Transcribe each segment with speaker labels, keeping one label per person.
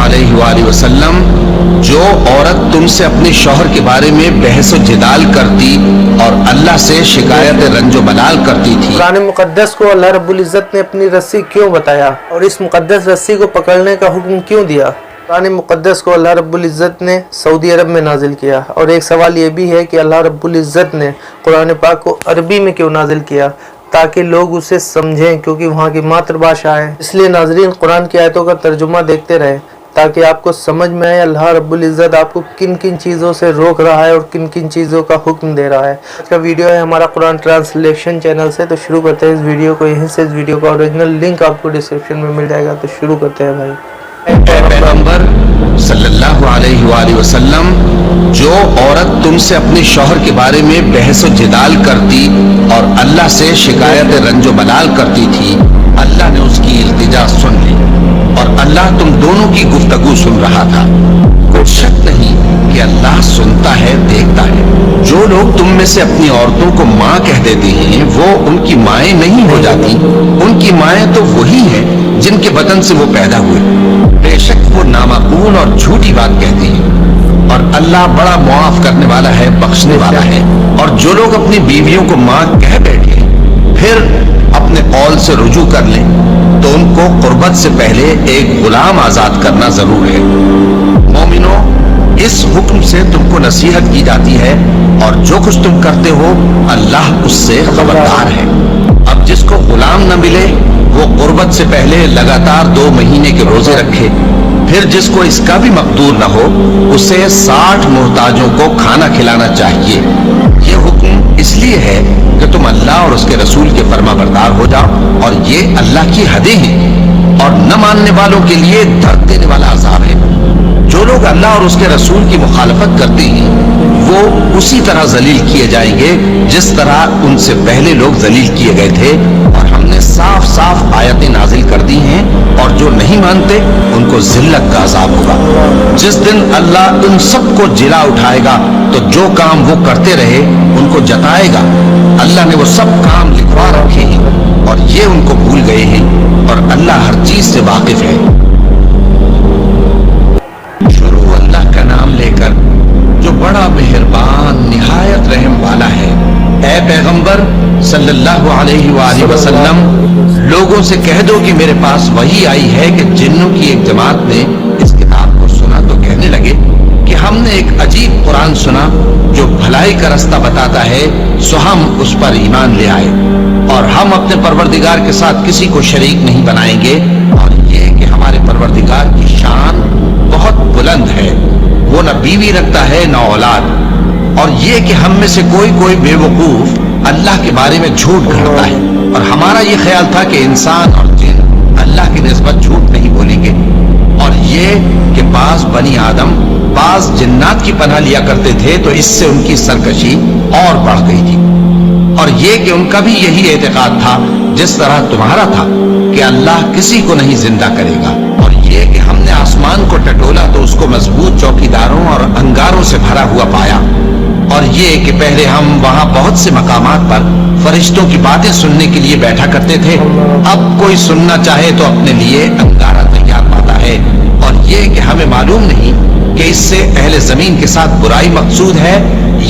Speaker 1: अलैहि वसल्लम, जो औरत तुमसे अपने शौहर के बारे में बहस व जिदाल करती और अल्लाह से शिकायत रंजो बलाल करती थी।
Speaker 2: कुरान मुक़द्दस को अल्लाह रब्बुल इज़्ज़त ने अपनी रस्सी क्यों बताया और इस मुक़द्दस रस्सी को पकड़ने का हुक्म क्यों दिया? कुरान मुक़द्दस को अल्लाह रब्बुल इज़्ज़त ने सऊदी अरब में नाजिल किया। और एक सवाल ये भी है कि अल्लाह रब्बुल इज़्ज़त ने कुरान पाक को अरबी में क्यों नाजिल किया, ताकि लोग उसे समझें, क्योंकि वहाँ की मातृभाषा है। इसलिए नाज़रीन, कुरान की आयतों का तर्जुमा देखते रहें ताकि आपको समझ में आए अल्लाह रब्बुल इज़्ज़त आपको किन किन चीज़ों से रोक रहा है और किन किन चीज़ों का हुक्म दे रहा है। आज का वीडियो है हमारा कुरान ट्रांसलेशन चैनल से, तो शुरू करते हैं इस वीडियो को। यहीं से इस वीडियो का ओरिजिनल लिंक आपको डिस्क्रिप्शन में मिल जाएगा, तो शुरू करते हैं भाई।
Speaker 1: पैगंबर सल्लल्लाहु अलैहि वसल्लम, जो औरत तुमसे अपने शौहर के बारे में बहस व जिदाल करती और अल्लाह से शिकायत रंजो बलाल करती थी, अल्लाह ने उसकी इल्तिजा सुन ली और अल्लाह तुम दोनों की गुफ्तगू सुन रहा था। कोई शक नहीं कि अल्लाह सुनता है, देखता है। जो लोग तुम में से अपनी औरतों को माँ कह देते हैं, वो उनकी माएँ नहीं हो जाती। उनकी माएँ तो वही हैं जिनके बदन से वो पैदा हुए। बेशक वो नामाकूल और झूठी बात कहते हैं और अल्लाह बड़ा मुआफ करने वाला है, बख्शने वाला है। और जो लोग अपनी बीवियों को माँ कह बैठे फिर अपने कौल से रुजू कर लें, तो उनको कुर्बत से पहले एक गुलाम आजाद करना जरूर है। मोमिनो, इस हुक्म से तुमको नसीहत की जाती है और जो कुछ तुम करते हो अल्लाह उससे खबरदार है। अब जिसको गुलाम न मिले वो कुर्बत से पहले लगातार 2 महीने के रोजे रखे। फिर जिसको इसका भी मकदूर न हो उसे 60 मुहताजों को खाना खिलाना चाहिए। ये हुक्म इसलिए है कि तुम अल्लाह और उसके रसूल के फर्माबरदार हो जाओ, और ये अल्लाह की हदें हैं और न मानने वालों के लिए दर्द देने वाला अजाब है। जो लोग अल्लाह और उसके रसूल की मुखालफत करते हैं वो उसी तरह जलील किए जाएंगे जिस तरह उनसे पहले लोग जलील किए गए थे। और हमने साफ साफ आयतें नाजिल कर दी हैं, और जो नहीं मानते उनको जिल्लत का अजाब होगा। जिस दिन अल्लाह उन सबको जिला उठाएगा तो जो काम वो करते रहे उनको जताएगा। अल्लाह ने वो सब काम लिखवा रखे हैं और ये उनको भूल गए हैं, और अल्लाह हर चीज से वाकिफ है। शुरू अल्लाह का नाम लेकर जो बड़ा मेहरबान निहायत रहम वाला है। ऐ पैगंबर सल्लल्लाहु अलैहि वसल्लम, लोगों से कह दो कि मेरे पास वही आई है कि जिन्नों की एक जमात ने इस किताब को सुना तो कहने लगे कि हमने एक अजीब कुरान सुना जो भलाई का रास्ता बताता है, सो हम उस पर ईमान ले आए और हम अपने परवरदिगार के साथ किसी को शरीक नहीं बनाएंगे। और ये कि हमारे परवरदिगार की शान बहुत बुलंद है, वो न बीवी रखता है न औलाद। और ये कि हम में से कोई कोई बेवकूफ अल्लाह के बारे में झूठ गढ़ता है, और हमारा ये ख्याल था कि इंसान और जिन अल्लाह की निस्बत झूठ नहीं बोलेंगे। और ये कि बाज बनी आदम बाज जिन्नात की पनाह लिया करते थे, तो इससे उनकी सरकशी और बढ़ गई थी। और ये कि उनका भी यही एतकाद था जिस तरह तुम्हारा था कि अल्लाह किसी को नहीं जिंदा करेगा। और ये कि हमने आसमान को टटोला तो उसको मजबूत चौकीदारों और अंगारों से भरा हुआ पाया। और ये कि पहले हम वहां बहुत से मकामात पर फरिश्तों की बातें सुनने के लिए बैठा करते थे, अब कोई सुनना चाहे तो अपने लिए अंगारा तैयार पाता है। और ये कि हमें मालूम नहीं कि इससे अहले जमीन के साथ बुराई मकसूद है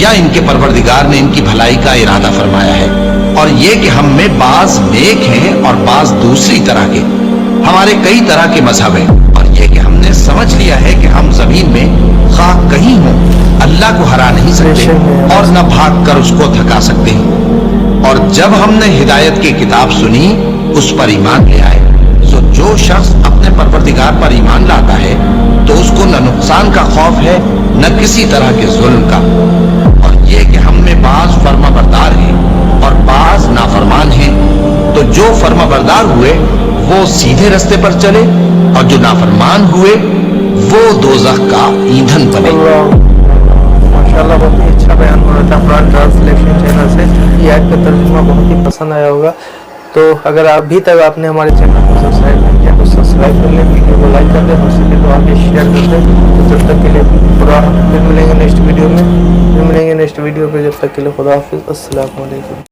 Speaker 1: या इनके परवरदिगार ने इनकी भलाई का इरादा फरमाया है। और ये कि हम में बाज नेक हैं और बाज दूसरी तरह के, हमारे कई तरह के मजहब हैं। और ये कि हमने समझ लिया है कि हम जमीन में खा कहीं हो अल्लाह को हरा नहीं सकते और न भाग कर उसको थका सकते हैं। और जब हमने हिदायत की किताब सुनी उस पर ईमान ले आए। तो जो शख्स अपने परवरदिगार पर ईमान लाता है तो उसको न नुकसान का खौफ है न किसी तरह के जुल्म का। और ये कि हम में बाज फर्माबरदार हैं और बाज नाफरमान हैं, तो जो फर्माबरदार हुए वो सीधे रास्ते पर चले और जो नाफरमान हुए वो दोज़ख का ईंधन बने।
Speaker 2: माशाल्लाह, बहुत ही अच्छा बयान हो रहा था कुरान ट्रांसलेशन चैनल से। ये आयत का तर्जुमा बहुत ही पसंद आया होगा। तो अगर अभी तक आपने हमारे चैनल को सब्सक्राइब नहीं किया तो सब्सक्राइब कर लें, वीडियो को लाइक कर दें, हो सके तो आगे शेयर कर दें। तो जब तक के लिए फिर मिलेंगे नेक्स्ट वीडियो में, जब तक के लिए खुदा हाफिज़, अस्सलाम वालेकुम।